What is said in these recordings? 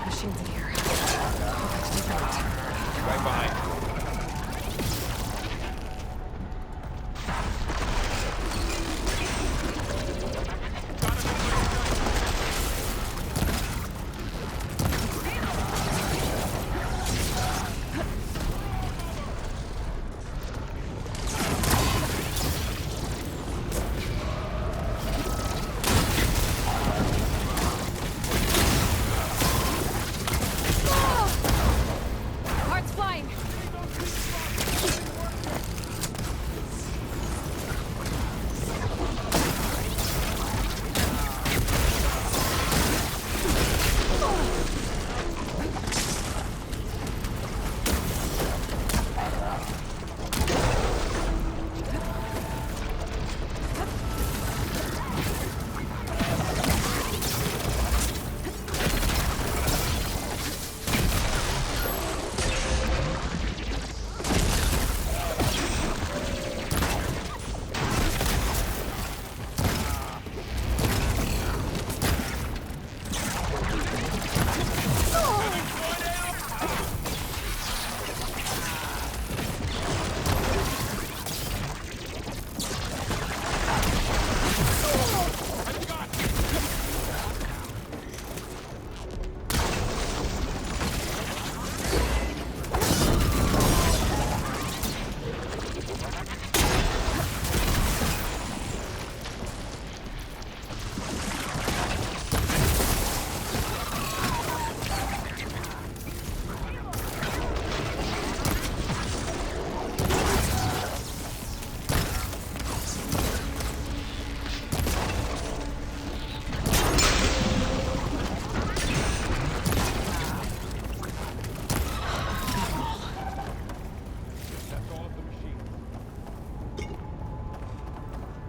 Machines in here. Right behind you. Parts flying!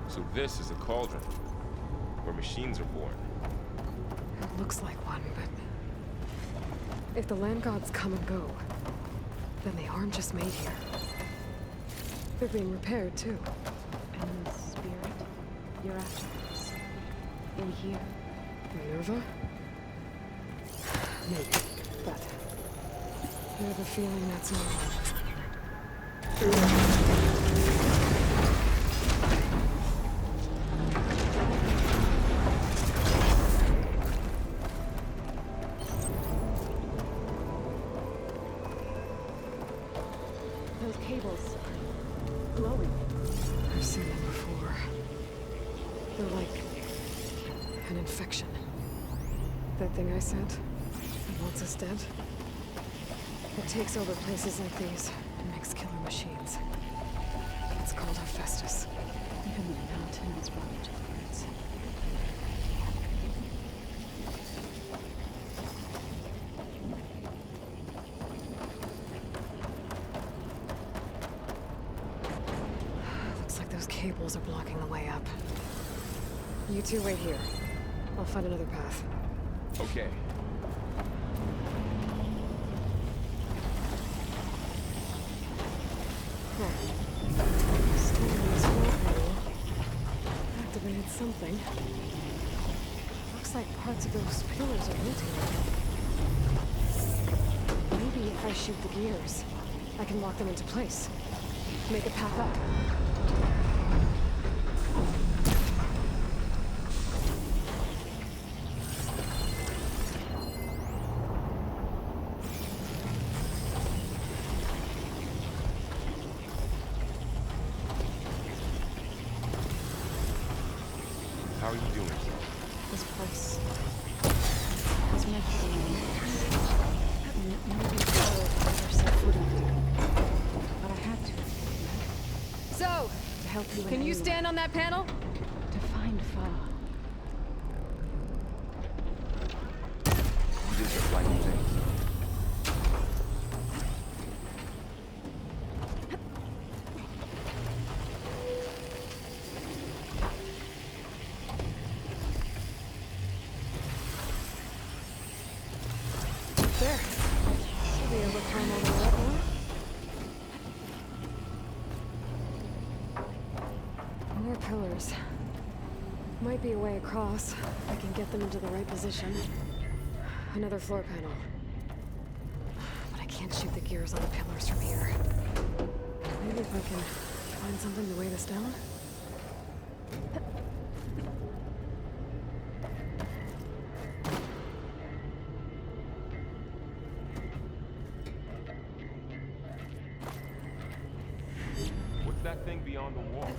So this is a cauldron, where machines are born. It looks like one, but... if the land gods come and go, then they aren't just made here. They're being repaired, too. And the spirit you're after is in here. Minerva? Maybe, but... I have a feeling that's not Those cables glowing. I've seen them before. They're like an infection. That thing I sent, that wants us dead. It takes over places like these and makes killer machines. It's called Hephaestus. Even the mountains run to words. Looks like those cables are blocking the way up. You two wait here. I'll find another path. Okay. Stealing this wall panel activated something. Looks like parts of those pillars are rotating. Maybe if I shoot the gears, I can lock them into place. Make a path up. How are you doing? This place. Was meant to be maybe solid or set foot on it. But I had to. So, To help you in can any you way. stand on that panel? To find far. You did the right thing. There. Should be able to climb all the way up now. More pillars. Might be a way across. I can get them into the right position. Another floor panel. But I can't shoot the gears on the pillars from here. Maybe if I can find something to weigh this down? What's that thing beyond the wall?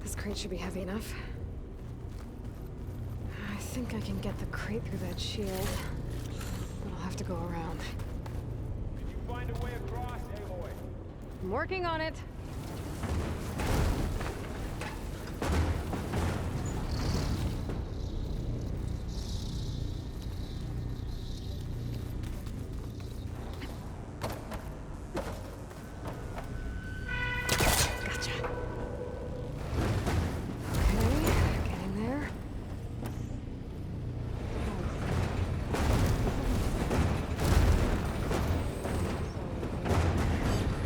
This crate should be heavy enough. I think I can get the crate through that shield. But I'll have to go around. Did you find a way across, Aloy? I'm working on it. Gotcha. Okay, getting there.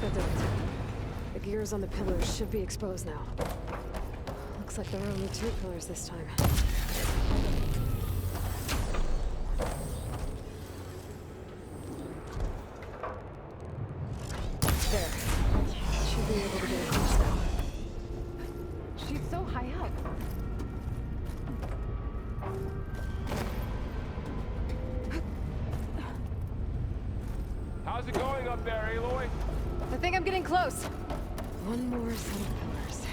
That did it. The gears on the pillars should be exposed now. Looks like there are only 2 pillars this time. There. Should be able to get across now. She's so high up. How's it going up there, Aloy? I think I'm getting close. One more set of pillars.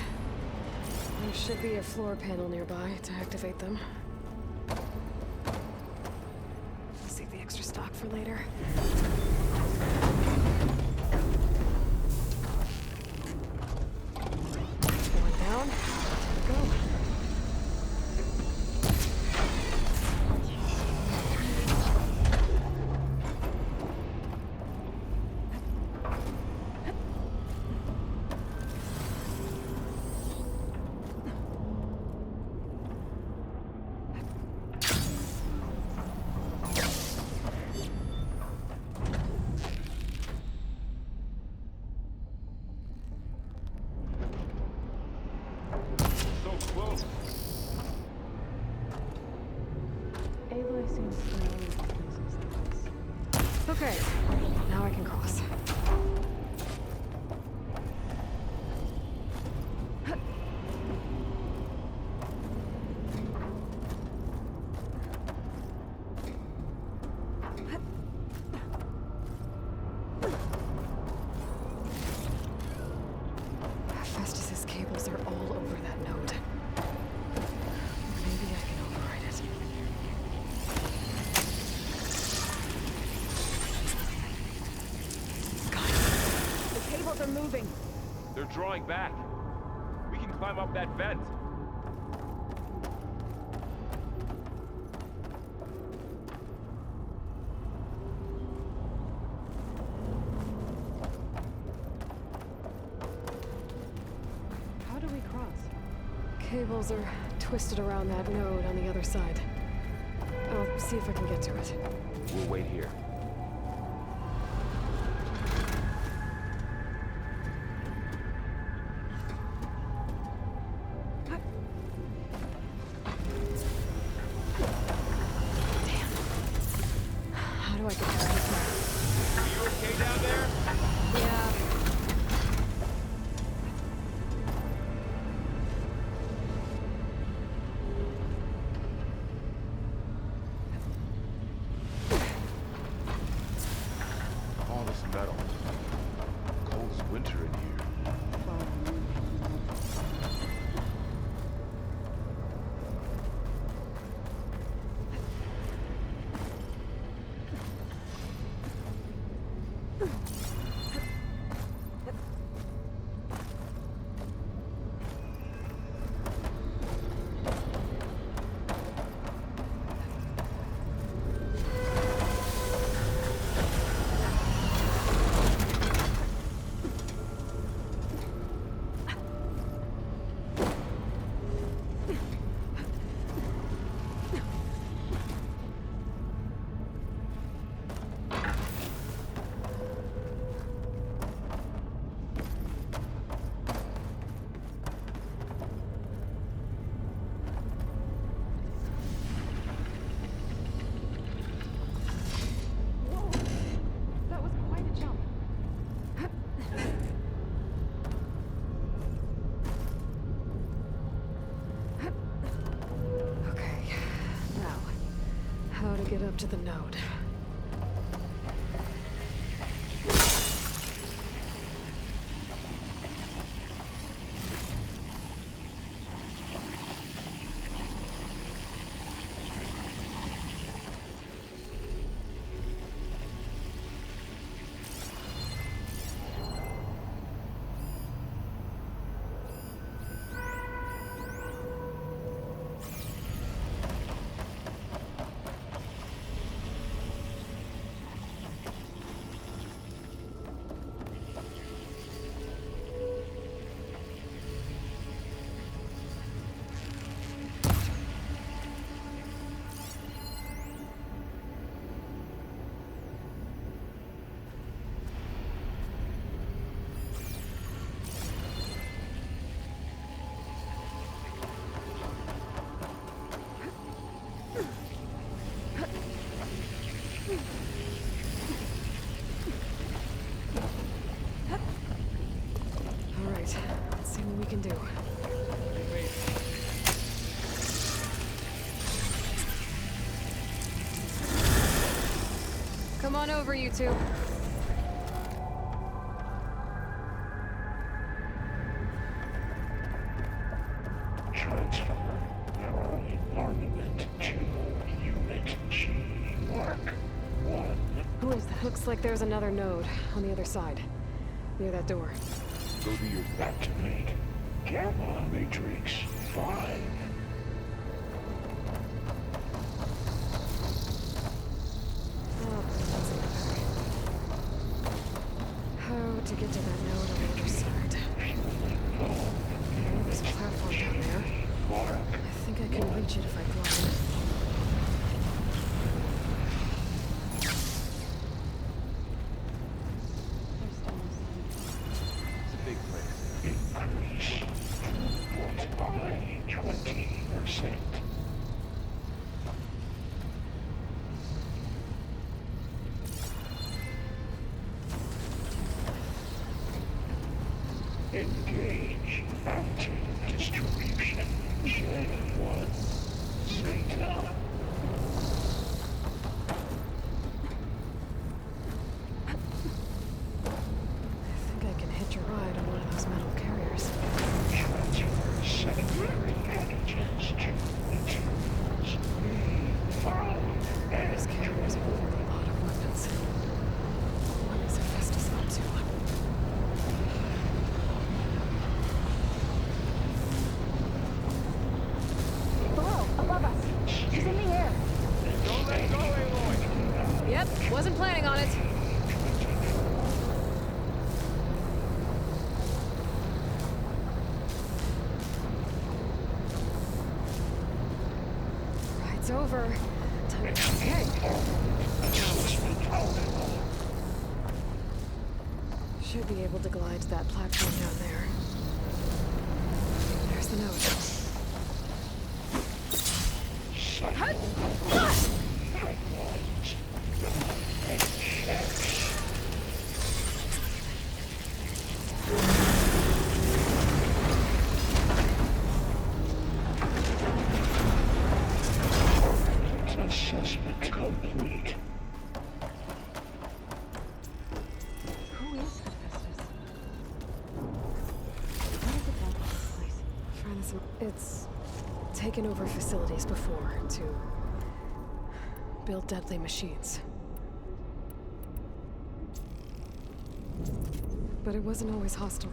There should be a floor panel nearby to activate them. I'll save the extra stock for later. One down. Time to go. So close. Aloy seems familiar with places like this. Okay, now I can cross. Festus's cables are all over that node. Maybe I can override it. Guys, the cables are moving. They're drawing back. We can climb up that vent. How do we cross? Cables are twisted around that node on the other side. I'll see if I can get to it. We'll wait here. How do I get back in here? Are you okay down there? Yeah. All this metal. Cold as winter in here. get up to the node. Can do. Come on over, you two. Transfer neural armament to Unit G. Mark 1. Who is that? Looks like there's another node on the other side, near that door. Go do your Activate Gamma Matrix 5. Oh, that's it. How to get to that node on the other side? There's a platform down there. I think I can reach it if I climb. It's a big place. Increase throughput by 20%. Engage mountain distribution. J1. Zeta. I think I can hitch a ride on one of those metal carriers. Transfer secondary antigens to materials. Found Those carriers are holding a lot of weapons. What is Hephaestus up to? Below, above us. She's in the air. Don't let go, Aloy! Yep, wasn't planning on it. Ride's over. Time to... Okay. Should be able to glide to that platform down there. There's the node. Assessment complete. Who is Hephaestus? What is it about this place? Trying this. It's taken over facilities before to build deadly machines. But it wasn't always hostile.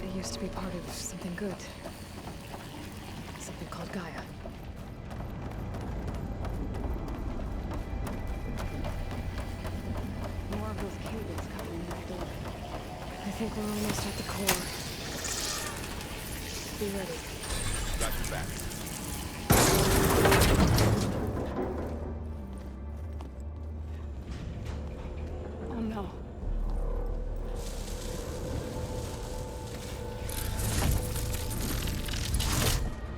It used to be part of something good. Something called Gaia. More of those cables covering that door. I think we're almost at the core. Be ready. Got your back. Oh no.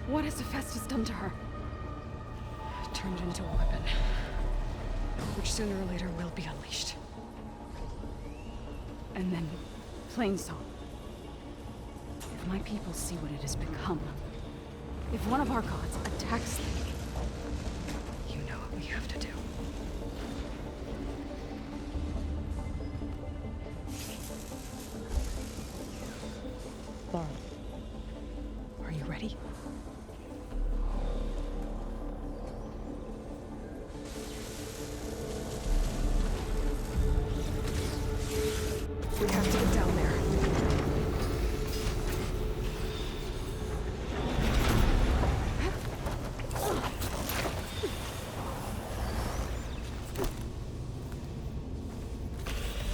What has Hephaestus done to her? Turned into a weapon. Which sooner or later will be unleashed. And then, plain song. If my people see what it has become, if one of our gods attacks them, You know We have to do. Laura, Are you ready? We have to get down there.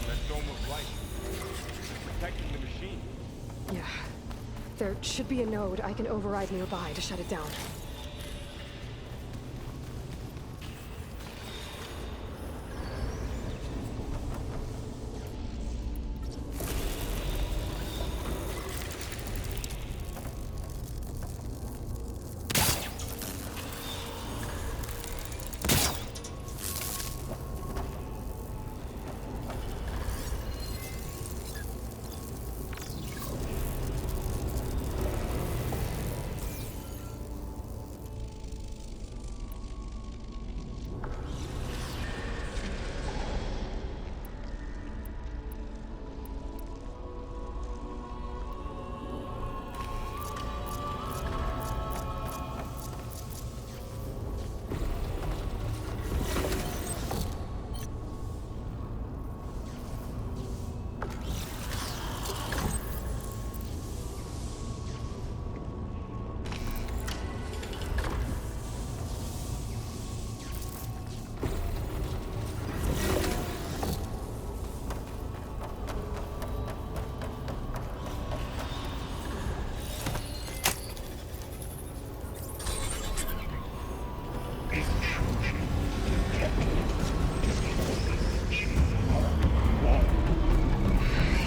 That dome of light. It's protecting the machine. Yeah. There should be a node I can override nearby to shut it down.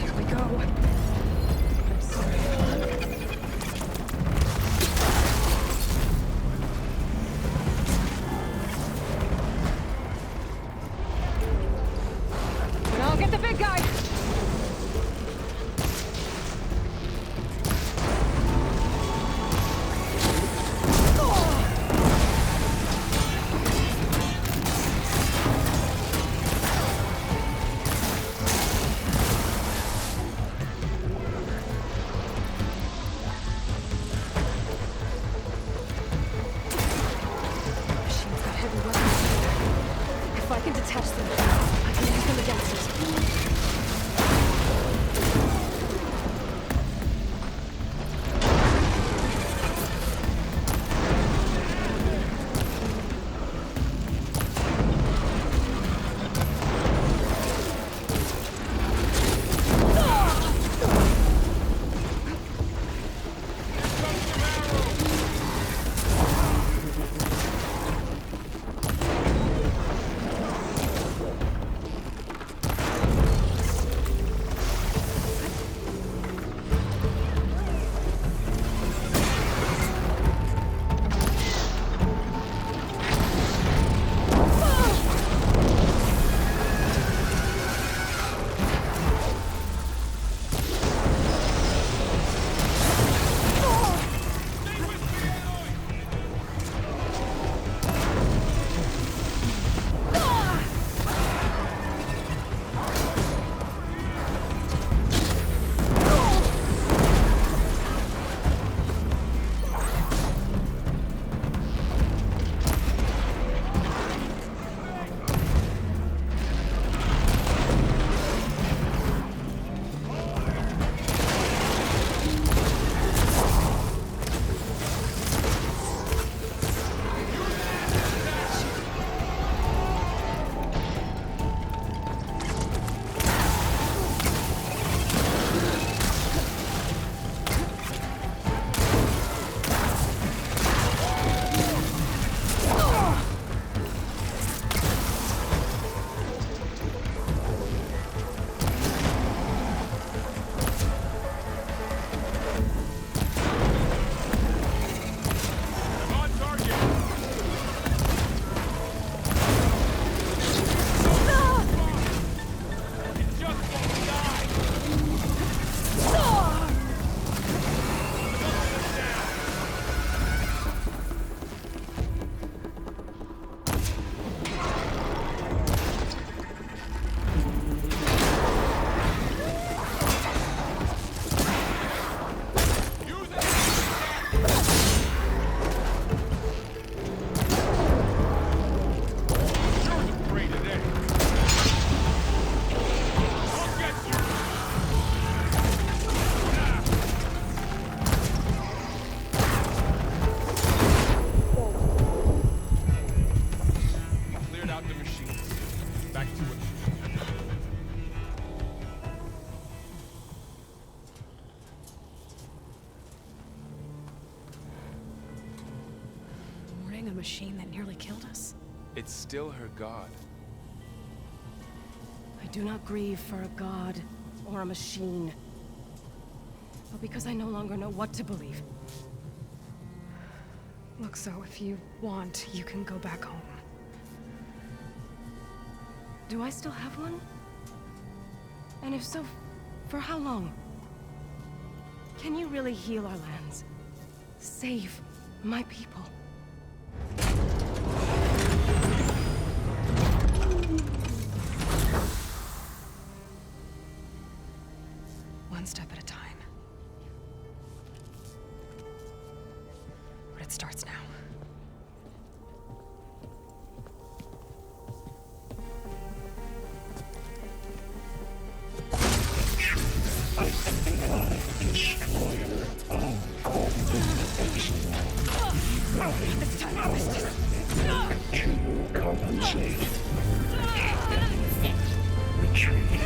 Here we go. I'm sorry. Now get the big guy! Machine's got heavy weapons. If I can detach them, I can use them against it. fighting a machine that nearly killed us? It's still her god. I do not grieve for a god or a machine, but because I no longer know what to believe. Look, so if you want, you can go back home. Do I still have one? And if so, for how long? Can you really heal our lands? Save my people? One step at a time. But it starts now. To compensate. Retreat.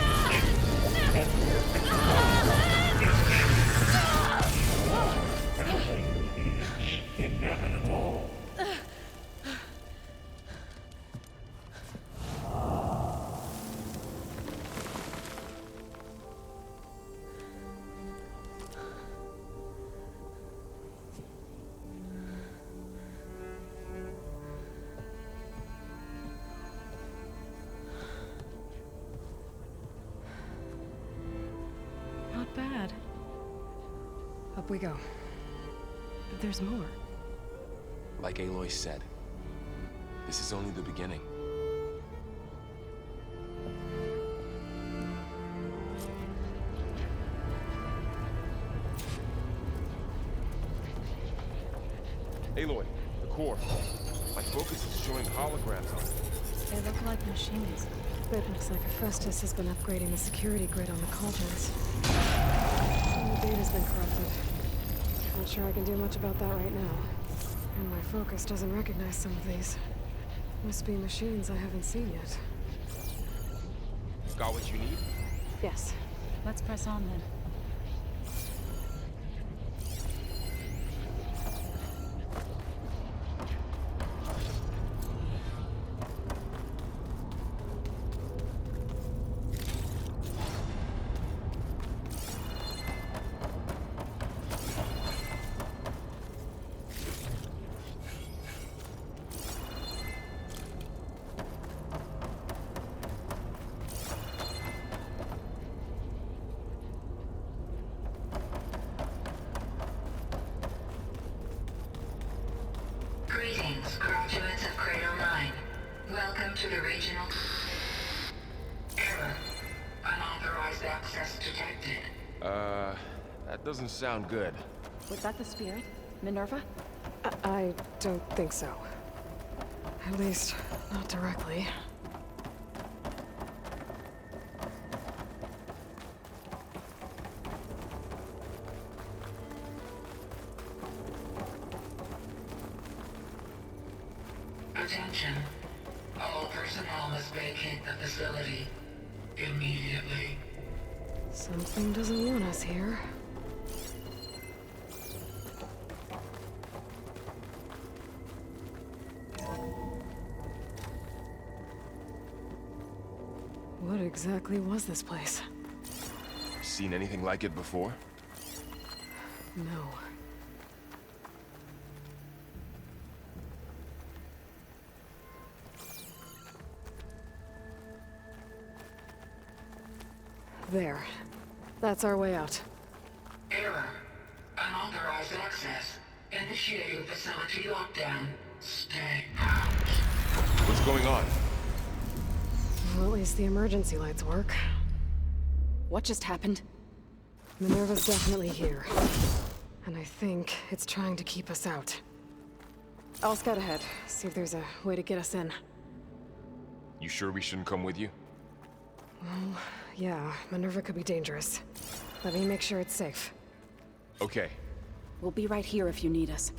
Inevitable. Not bad. Up we go. But there's more. Like Aloy said, this is only the beginning. Aloy, the core. My focus is showing holograms on it. They look like machines. It looks like Hephaestus has been upgrading the security grid on the cauldrons. And the data's been corrupted. Not sure I can do much about that right now. And my focus doesn't recognize some of these. Must be machines I haven't seen yet. Got what you need? Yes. Let's press on then. Greetings, graduates of Cradle 9. Welcome to the regional... Error. Unauthorized access detected. That doesn't sound good. Was that the spirit? Minerva? I don't think so. At least, not directly. Attention. All personnel must vacate the facility. Immediately. Something doesn't want us here. What exactly was this place? Seen anything like it before? No. There. That's our way out. Error. Unauthorized access. Initiating facility lockdown. Stay out. What's going on? Well, at least the emergency lights work. What just happened? Minerva's definitely here. And I think it's trying to keep us out. I'll scout ahead, see if there's a way to get us in. You sure we shouldn't come with you? Well, yeah, Minerva could be dangerous. Let me make sure it's safe. Okay. We'll be right here if you need us.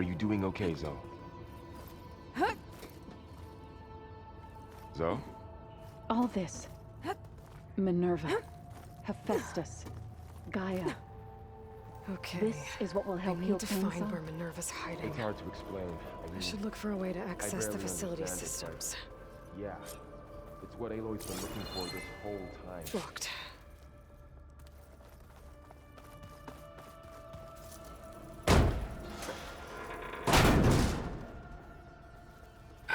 Are you doing okay, Zoe? Zoe? All this. Minerva. Hephaestus. Gaia. Okay. This is what will I help need heal to find Chainsaw? where Minerva's hiding. It's hard to explain. I should look for a way to access the barely facility understand it, systems. Yeah. It's what Aloy's been looking for this whole time. Locked.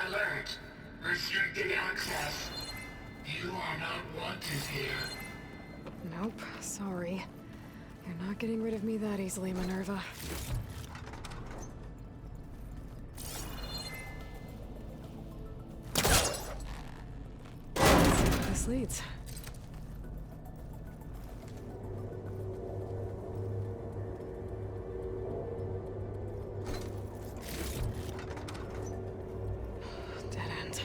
Alert! Restricted access. You are not wanted here. Nope, sorry. You're not getting rid of me that easily, Minerva. Let's see where this leads. Dead end.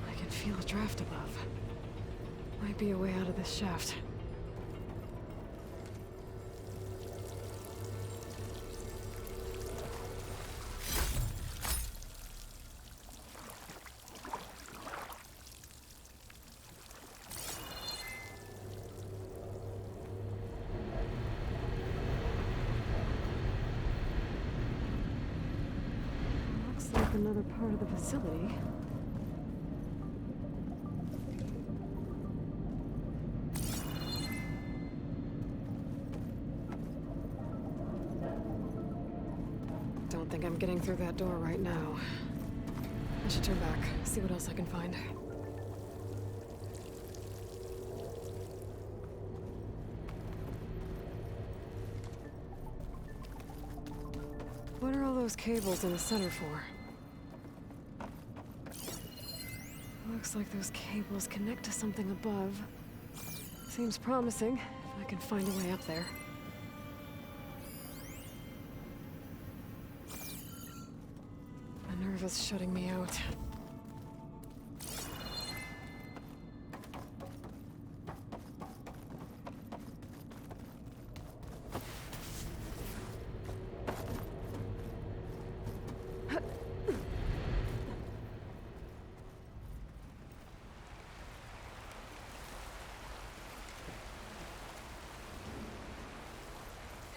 I can feel a draft above. Might be a way out of this shaft. Looks like another part of the facility. Don't think I'm getting through that door right now. I should turn back, see what else I can find. What are all those cables in the center for? Looks like those cables connect to something above. Seems promising, if I can find a way up there. Minerva's shutting me out.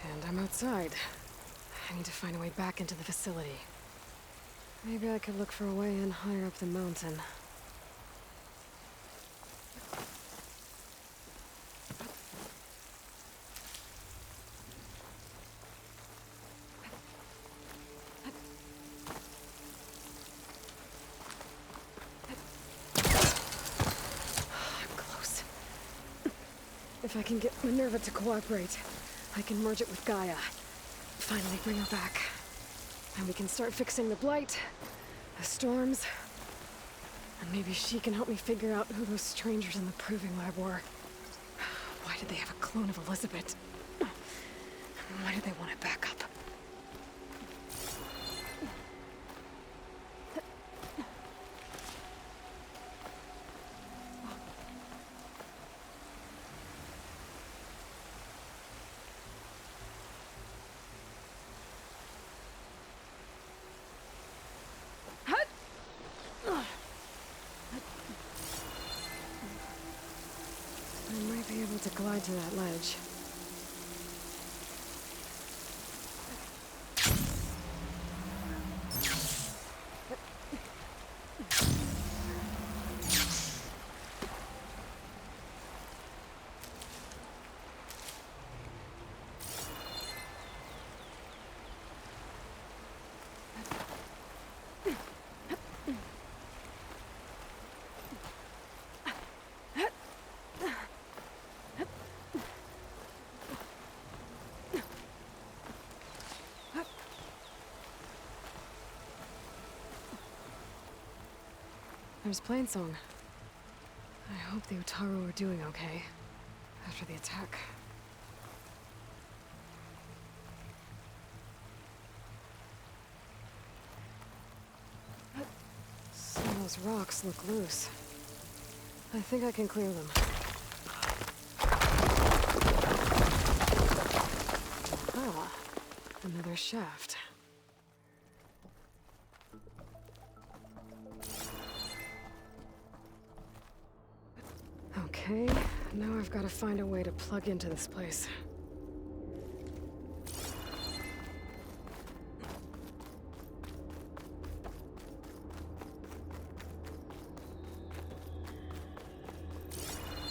And I'm outside. I need to find a way back into the facility. Maybe I could look for a way in higher up the mountain. I'm close. If I can get Minerva to cooperate, I can merge it with Gaia. Finally bring her back. And we can start fixing the blight, the storms, and maybe she can help me figure out who those strangers in the proving lab were. Why did they have a clone of Elizabeth? Why did they want it back up? I might be able to glide to that ledge. There's Plainsong. I hope the Utaru are doing okay after the attack. So These rocks look loose. I think I can clear them. Ah, another shaft. Okay, now I've got to find a way to plug into this place.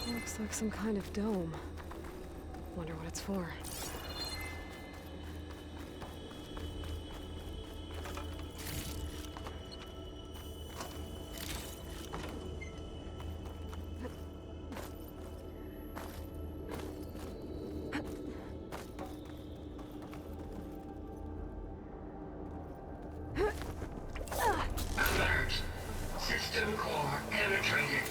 Looks like some kind of dome. Wonder what it's for. Alert. System core penetrated.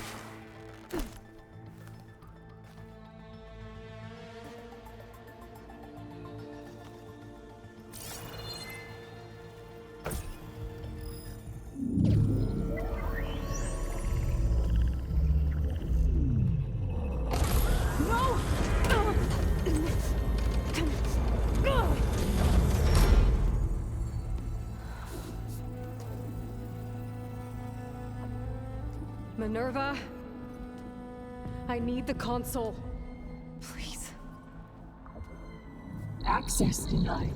Minerva? I need the console. Please. Access denied.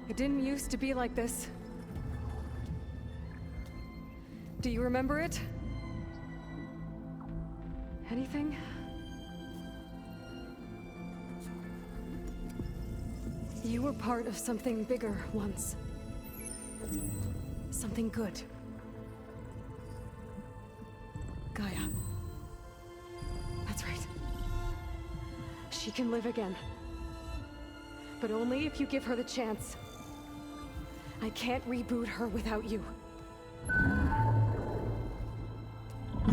It didn't used to be like this. Do you remember it? Anything? You were part of something bigger once. Something good. Gaia. That's right. She can live again. But only if you give her the chance. I can't reboot her without you.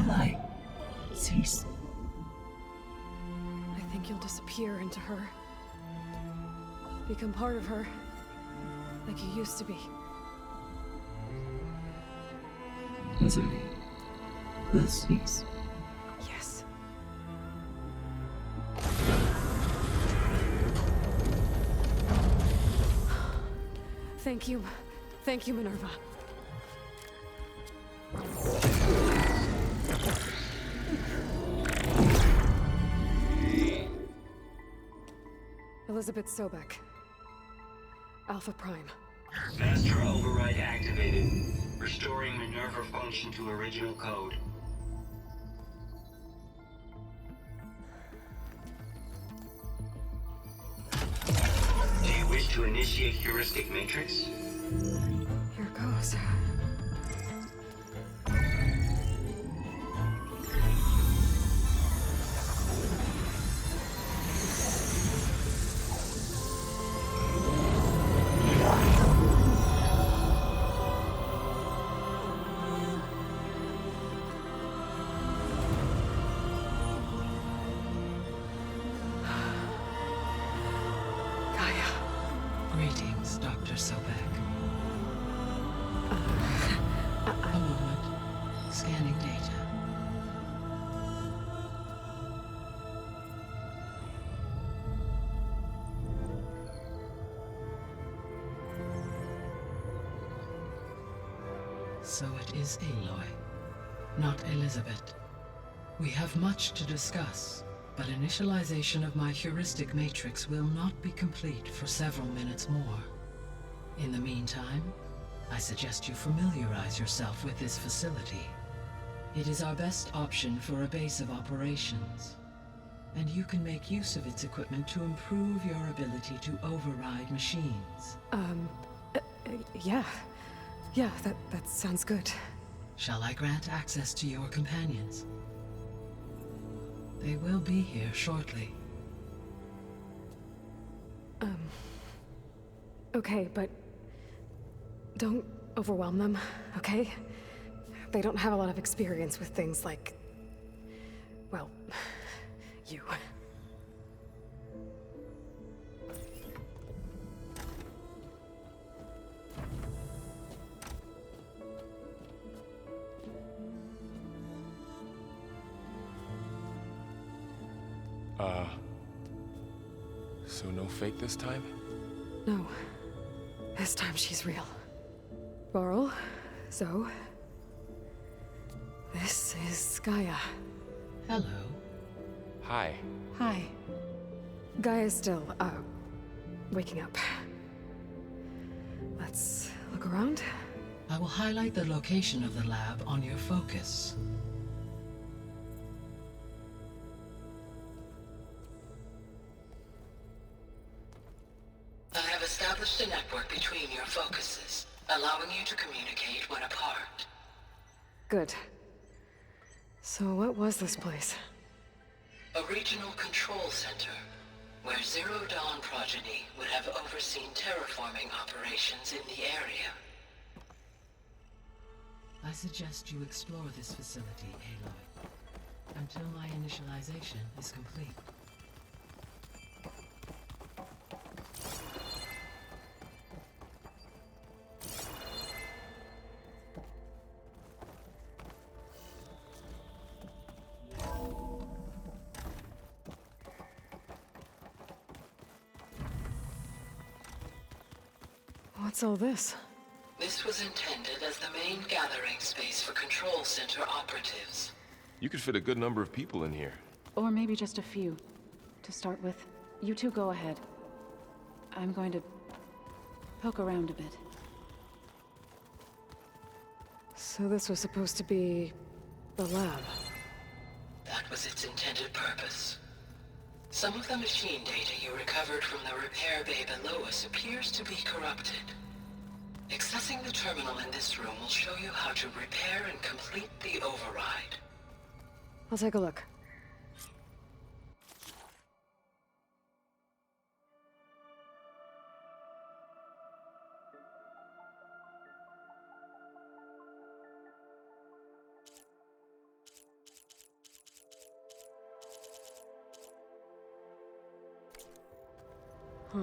Light. Cease. I think you'll disappear into her. Become part of her. Like you used to be. Misery. Will cease. Yes. Thank you. Thank you, Minerva. Elizabeth Sobek. Alpha Prime. Master override activated. Restoring Minerva function to original code. Do you wish to initiate heuristic matrix? Here goes. Greetings, Dr. Sobek. A moment. Scanning data. So it is Aloy, not Elizabeth. We have much to discuss, but initialization of my heuristic matrix will not be complete for several minutes more. In the meantime, I suggest you familiarize yourself with this facility. It is our best option for a base of operations, and you can make use of its equipment to improve your ability to override machines. Yeah. Yeah, that sounds good. Shall I grant access to your companions? They will be here shortly. Okay, but don't overwhelm them, okay? They don't have a lot of experience with things like, well, you. So no fake this time? No. This time she's real. Varl, Zoe. This is Gaia. Hello. Hi. Hi. Gaia's still, waking up. Let's look around. I will highlight the location of the lab on your focus. I have established a network between your focuses, allowing you to communicate when apart. Good. So what was this place? A regional control center, where Zero Dawn progeny would have overseen terraforming operations in the area. I suggest you explore this facility, Aloy, until my initialization is complete. What's all this? This was intended as the main gathering space for control center operatives. You could fit a good number of people in here. Or maybe just a few. To start with, you two go ahead. I'm going to poke around a bit. So this was supposed to be the lab. That was its intended purpose. Some of the machine data you recovered from the repair bay below us appears to be corrupted. Accessing the terminal in this room will show you how to repair and complete the override. I'll take a look. Huh.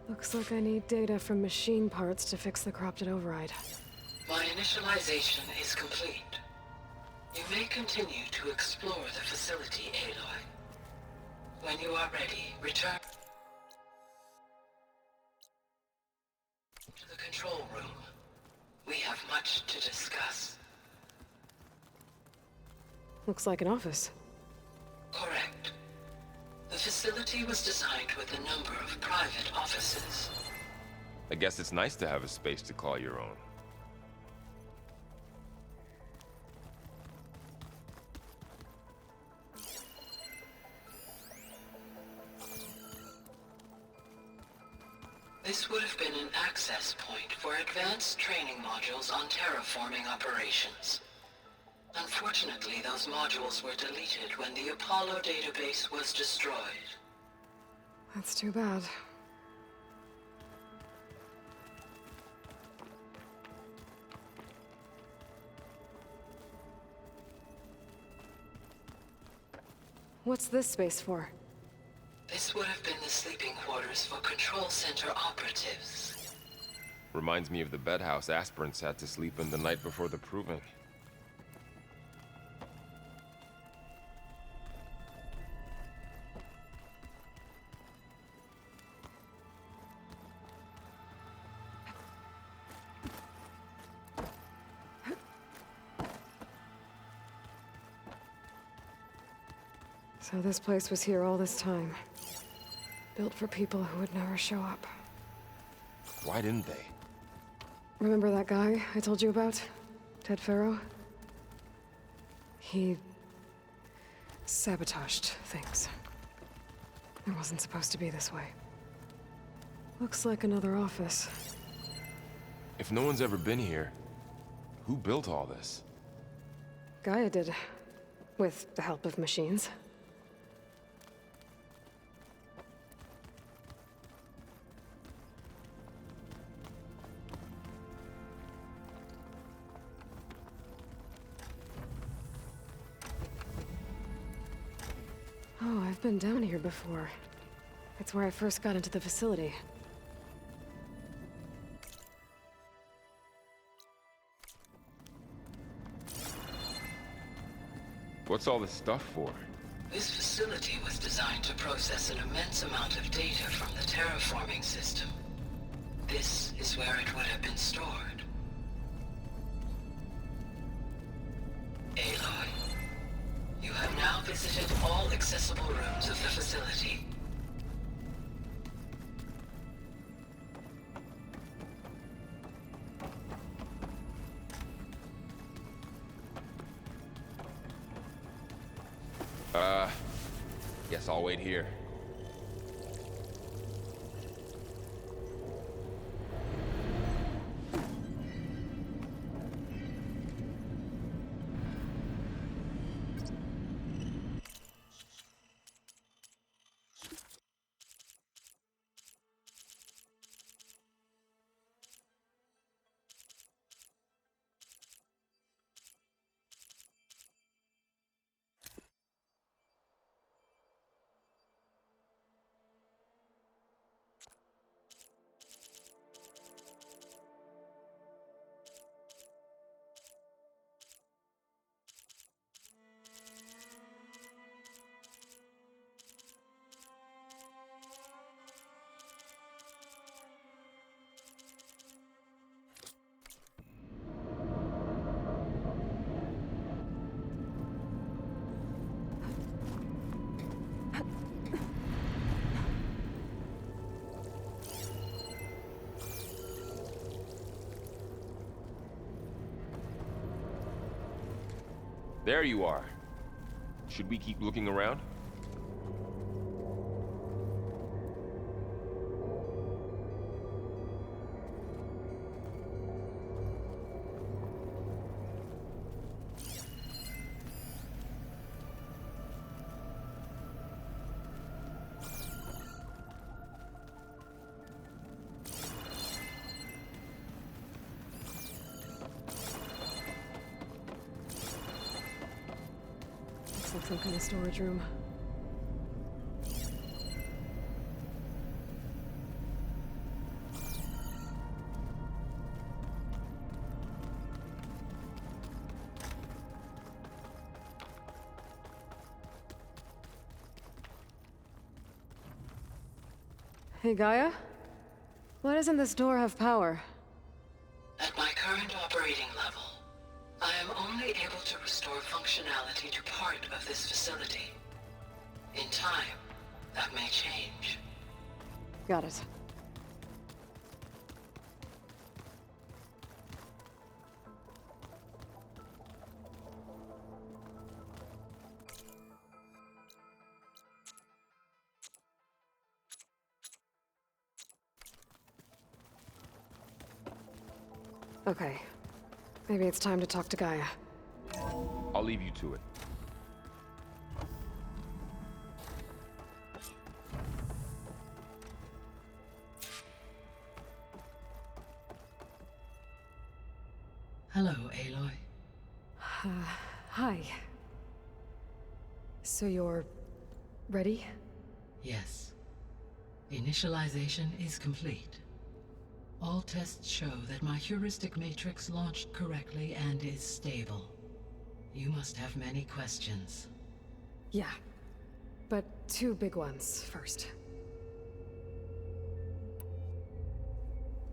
Looks like I need data from machine parts to fix the corrupted override. My initialization is complete. You may continue to explore the facility, Aloy. When you are ready, return to the control room. We have much to discuss. Looks like an office. Correct. The facility was designed with a number of private offices. I guess it's nice to have a space to call your own. This would have been an access point for advanced training modules on terraforming operations. Unfortunately, those modules were deleted when the Apollo database was destroyed. That's too bad. What's this space for? This would have been the sleeping quarters for control center operatives. Reminds me of the bedhouse aspirants had to sleep in the night before the proving. So this place was here all this time. Built for people who would never show up. Why didn't they? Remember that guy I told you about? Ted Farrow? He sabotaged things. It wasn't supposed to be this way. Looks like another office. If no one's ever been here, who built all this? Gaia did. With the help of machines. Oh, I've been down here before. It's where I first got into the facility. What's all this stuff for? This facility was designed to process an immense amount of data from the terraforming system. This is where it would have been stored. Aloy, you have now visited all accessible rooms of the facility. Guess I'll wait here. There you are. Should we keep looking around? Looks like some kind of storage room. Hey, Gaia? Why doesn't this door have power? At my current operating level, I am only able to restore functionality to part of this facility. In time, that may change. Got it. Okay. Maybe it's time to talk to Gaia. I'll leave you to it. Hello, Aloy. Hi. So you're... ready? Yes. Initialization is complete. All tests show that my heuristic matrix launched correctly and is stable. You must have many questions. Yeah. But two big ones first.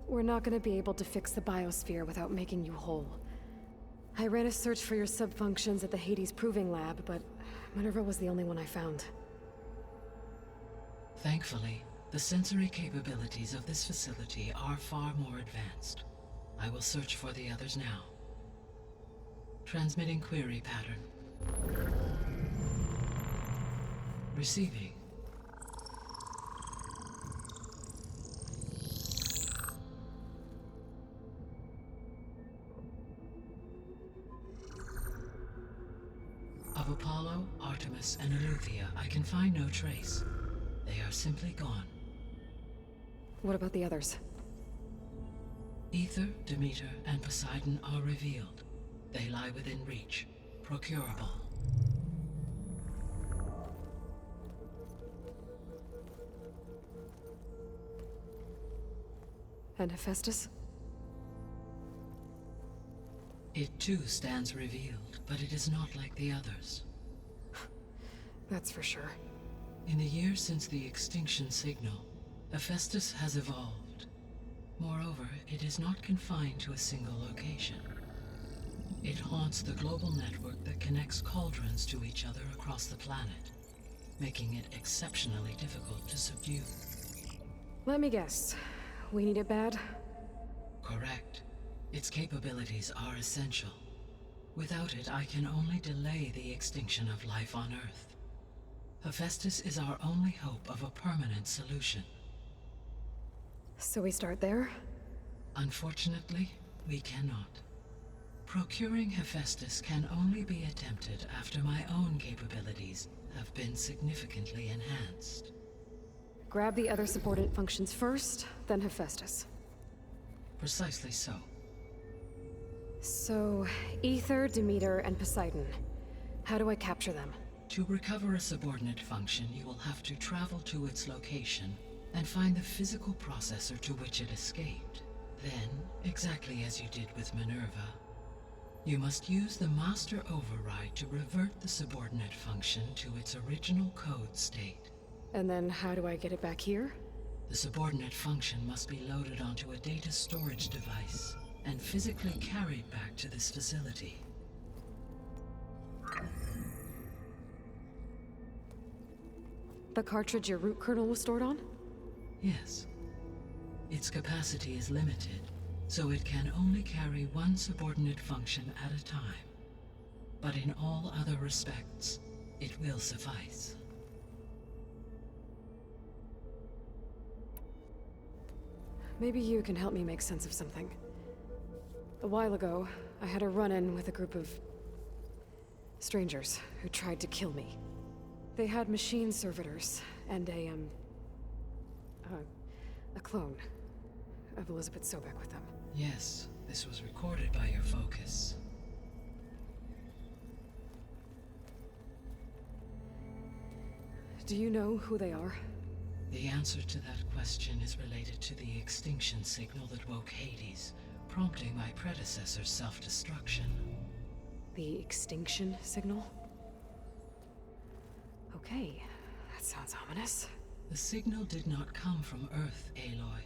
We're not gonna be able to fix the biosphere without making you whole. I ran a search for your subfunctions at the Hades Proving Lab, but Minerva was the only one I found. Thankfully, the sensory capabilities of this facility are far more advanced. I will search for the others now. Transmitting query pattern. Receiving. Of Apollo, Artemis, and Eleuthia, I can find no trace. They are simply gone. What about the others? Ether, Demeter, and Poseidon are revealed. They lie within reach, procurable. And Hephaestus? It too stands revealed, but it is not like the others. That's for sure. In the years since the extinction signal, Hephaestus has evolved. Moreover, it is not confined to a single location. It haunts the global network that connects cauldrons to each other across the planet, making it exceptionally difficult to subdue. Let me guess. We need it bad? Correct. Its capabilities are essential. Without it, I can only delay the extinction of life on Earth. Hephaestus is our only hope of a permanent solution. So we start there? Unfortunately, we cannot. Procuring Hephaestus can only be attempted after my own capabilities have been significantly enhanced. Grab the other subordinate functions first, then Hephaestus. Precisely so. So, Ether, Demeter, and Poseidon. How do I capture them? To recover a subordinate function, you will have to travel to its location and find the physical processor to which it escaped. Then, exactly as you did with Minerva, you must use the master override to revert the subordinate function to its original code state. And then how do I get it back here? The subordinate function must be loaded onto a data storage device and physically carried back to this facility. The cartridge your root kernel was stored on? Yes. Its capacity is limited, so it can only carry one subordinate function at a time. But in all other respects, it will suffice. Maybe you can help me make sense of something. A while ago, I had a run-in with a group of strangers who tried to kill me. They had machine servitors and a clone of Elizabeth Sobek with them. Yes, this was recorded by your focus. Do you know who they are? The answer to that question is related to the extinction signal that woke Hades, prompting my predecessor's self-destruction. The extinction signal? Okay, that sounds ominous. The signal did not come from Earth, Aloy.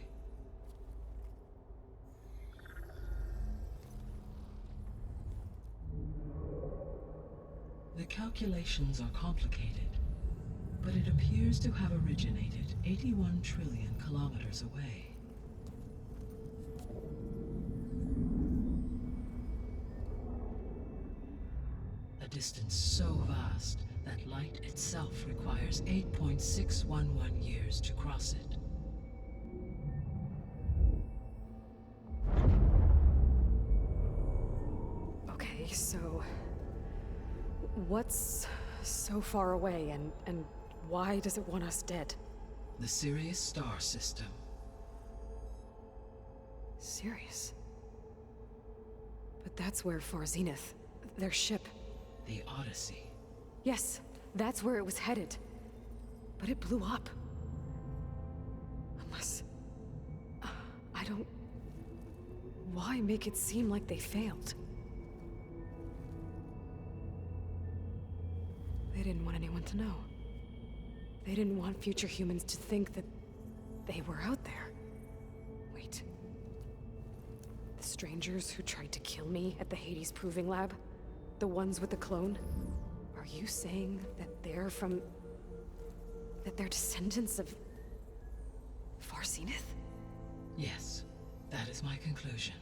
The calculations are complicated, but it appears to have originated 81 trillion kilometers away. A distance so vast that light itself requires 8.611 years to cross it. Okay, so what's so far away and why does it want us dead? The Sirius star system. Sirius? But that's where Far Zenith, their ship. The Odyssey. Yes, that's where it was headed. But it blew up. Unless... I don't... Why make it seem like they failed? They didn't want anyone to know. They didn't want future humans to think that they were out there. Wait. The strangers who tried to kill me at the Hades Proving Lab? The ones with the clone? Are you saying that they're from... that they're descendants of... Far Zenith? Yes, that is my conclusion.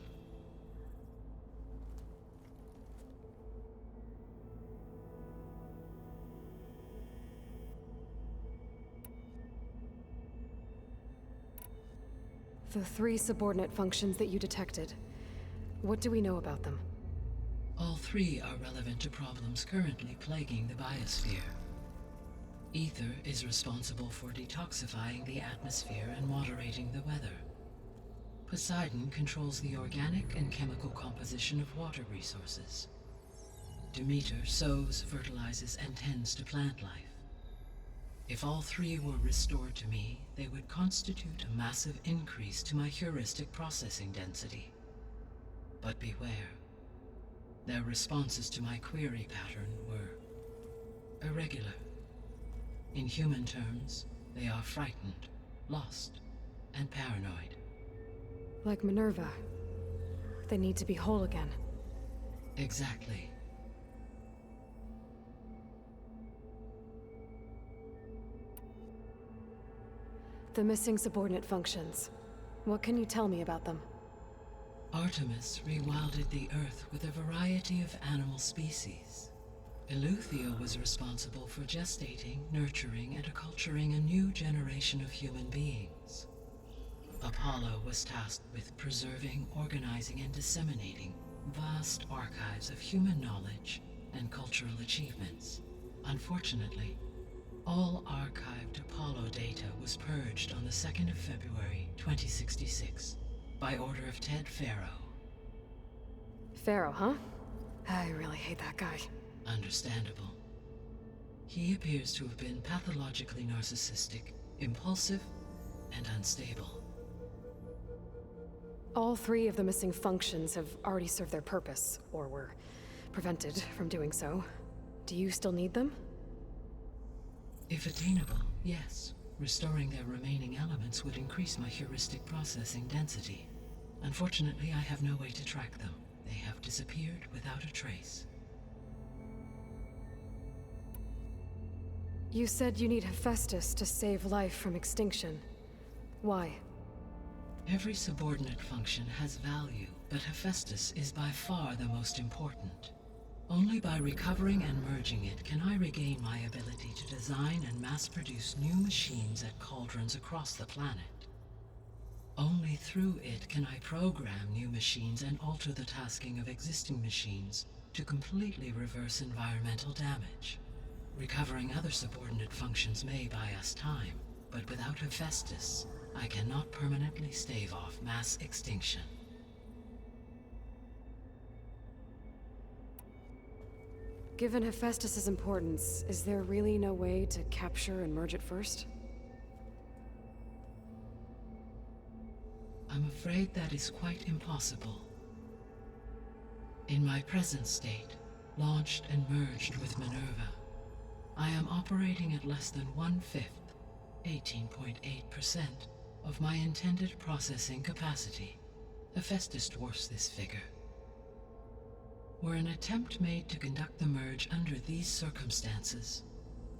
The 3 subordinate functions that you detected. What do we know about them? All 3 are relevant to problems currently plaguing the biosphere. Ether is responsible for detoxifying the atmosphere and moderating the weather. Poseidon controls the organic and chemical composition of water resources. Demeter sows, fertilizes, and tends to plant life. If all 3 were restored to me, they would constitute a massive increase to my heuristic processing density. But beware. Their responses to my query pattern were irregular, In human terms, they are frightened, lost, and paranoid. Like Minerva. They need to be whole again. Exactly. The missing subordinate functions. What can you tell me about them? Artemis rewilded the Earth with a variety of animal species. Eleuthia was responsible for gestating, nurturing, and acculturating a new generation of human beings. Apollo was tasked with preserving, organizing, and disseminating vast archives of human knowledge and cultural achievements. Unfortunately, all archived Apollo data was purged on the 2nd of February, 2066, by order of Ted Faro. Pharaoh, huh? I really hate that guy. Understandable. He appears to have been pathologically narcissistic, impulsive, and unstable. All 3 of the missing functions have already served their purpose, or were prevented from doing so. Do you still need them? If attainable, yes. Restoring their remaining elements would increase my heuristic processing density. Unfortunately, I have no way to track them. They have disappeared without a trace. You said you need Hephaestus to save life from extinction. Why? Every subordinate function has value, but Hephaestus is by far the most important. Only by recovering and merging it can I regain my ability to design and mass-produce new machines at cauldrons across the planet. Only through it can I program new machines and alter the tasking of existing machines to completely reverse environmental damage. Recovering other subordinate functions may buy us time, but without Hephaestus, I cannot permanently stave off mass extinction. Given Hephaestus's importance, is there really no way to capture and merge it first? I'm afraid that is quite impossible. In my present state, launched and merged with Minerva, I am operating at less than 1/5, 18.8%, of my intended processing capacity. Hephaestus dwarfs this figure. Were an attempt made to conduct the merge under these circumstances,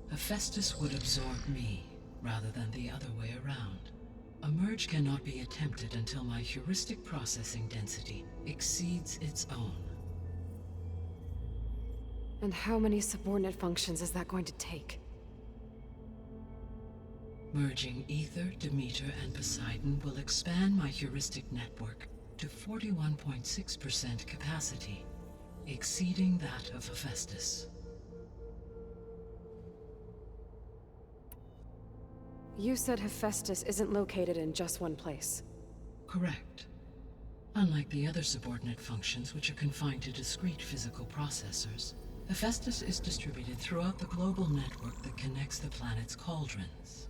Hephaestus would absorb me, rather than the other way around. A merge cannot be attempted until my heuristic processing density exceeds its own. And how many subordinate functions is that going to take? Merging Ether, Demeter, and Poseidon will expand my heuristic network to 41.6% capacity, exceeding that of Hephaestus. You said Hephaestus isn't located in just one place. Correct. Unlike the other subordinate functions, which are confined to discrete physical processors, Hephaestus is distributed throughout the global network that connects the planet's cauldrons.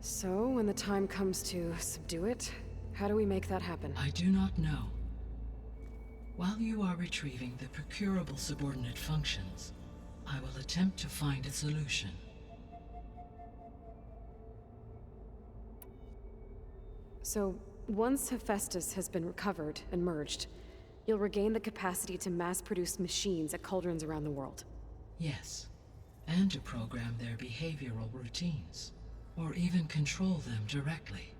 So, when the time comes to subdue it, how do we make that happen? I do not know. While you are retrieving the procurable subordinate functions, I will attempt to find a solution. So, once Hephaestus has been recovered and merged, you'll regain the capacity to mass-produce machines at cauldrons around the world. Yes, and to program their behavioral routines, or even control them directly.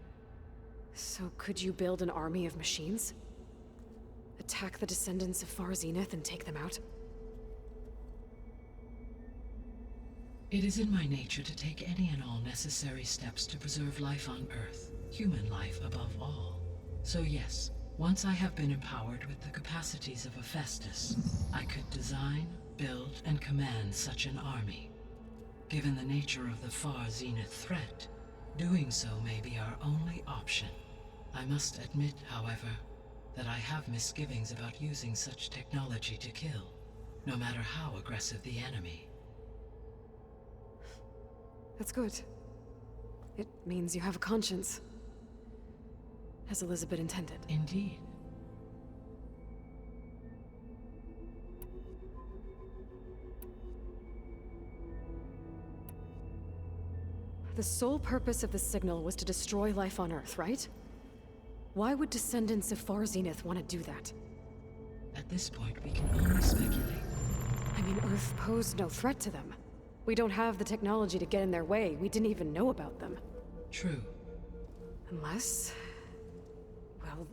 So could you build an army of machines? Attack the descendants of Far Zenith and take them out? It is in my nature to take any and all necessary steps to preserve life on Earth, human life above all. So yes, once I have been empowered with the capacities of Hephaestus, I could design, build, and command such an army. Given the nature of the Far Zenith threat, doing so may be our only option. I must admit, however, that I have misgivings about using such technology to kill, no matter how aggressive the enemy. That's good. It means you have a conscience. As Elizabeth intended. Indeed. the sole purpose of the signal was to destroy life on Earth, right? Why would descendants of Far Zenith want to do that? At this point, we can only speculate. I mean, Earth posed no threat to them. We don't have the technology to get in their way. We didn't even know about them. True. Unless... well...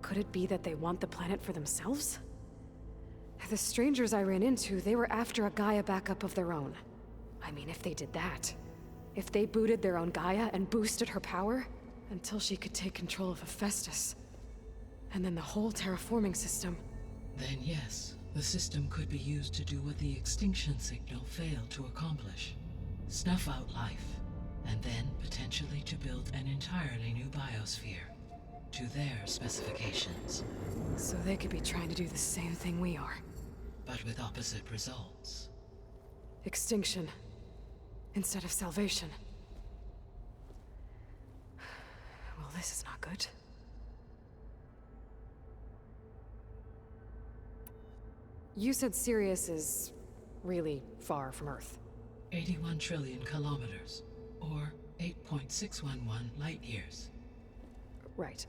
could it be that they want the planet for themselves? The strangers I ran into, they were after a Gaia backup of their own. I mean, if they did that... if they booted their own Gaia and boosted her power... until she could take control of Hephaestus. And then the whole terraforming system. Then yes, the system could be used to do what the extinction signal failed to accomplish. Snuff out life, and then potentially to build an entirely new biosphere. To their specifications. So they could be trying to do the same thing we are. But with opposite results. Extinction. Instead of salvation. Well, this is not good. You said Sirius is really far from Earth. 81 trillion kilometers, or 8.611 light years. Right.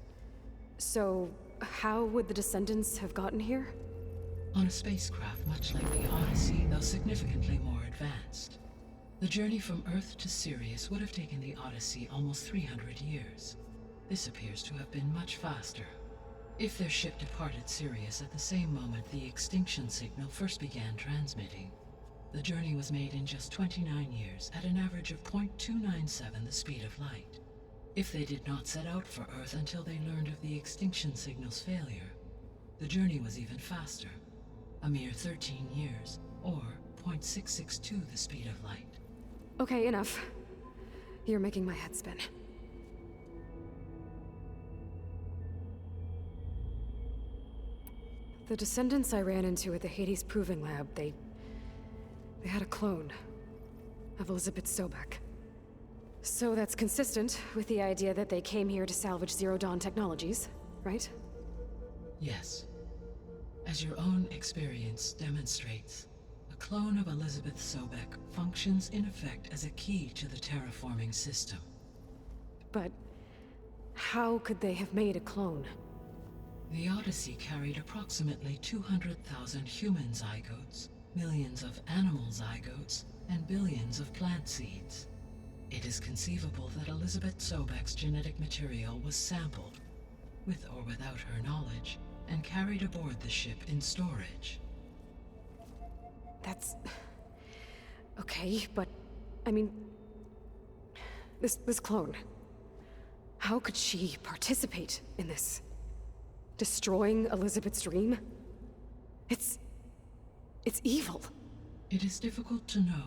So, how would the descendants have gotten here? On a spacecraft much like the Odyssey, though significantly more advanced. The journey from Earth to Sirius would have taken the Odyssey almost 300 years. This appears to have been much faster. If their ship departed Sirius at the same moment the extinction signal first began transmitting, the journey was made in just 29 years at an average of 0.297 the speed of light. If they did not set out for Earth until they learned of the extinction signal's failure, the journey was even faster, a mere 13 years, or 0.662 the speed of light. Okay, enough. You're making my head spin. The descendants I ran into at the Hades Proving Lab, they had a clone of Elizabeth Sobek. So that's consistent with the idea that they came here to salvage Zero Dawn technologies, right? Yes. As your own experience demonstrates, a clone of Elizabeth Sobek functions in effect as a key to the terraforming system. But how could they have made a clone? The Odyssey carried approximately 200,000 human zygotes, millions of animal zygotes, and billions of plant seeds. It is conceivable that Elizabeth Sobek's genetic material was sampled, with or without her knowledge, and carried aboard the ship in storage. That's... okay, but... I mean... This clone... how could she participate in this? Destroying Elizabeth's dream? It's evil. It is difficult to know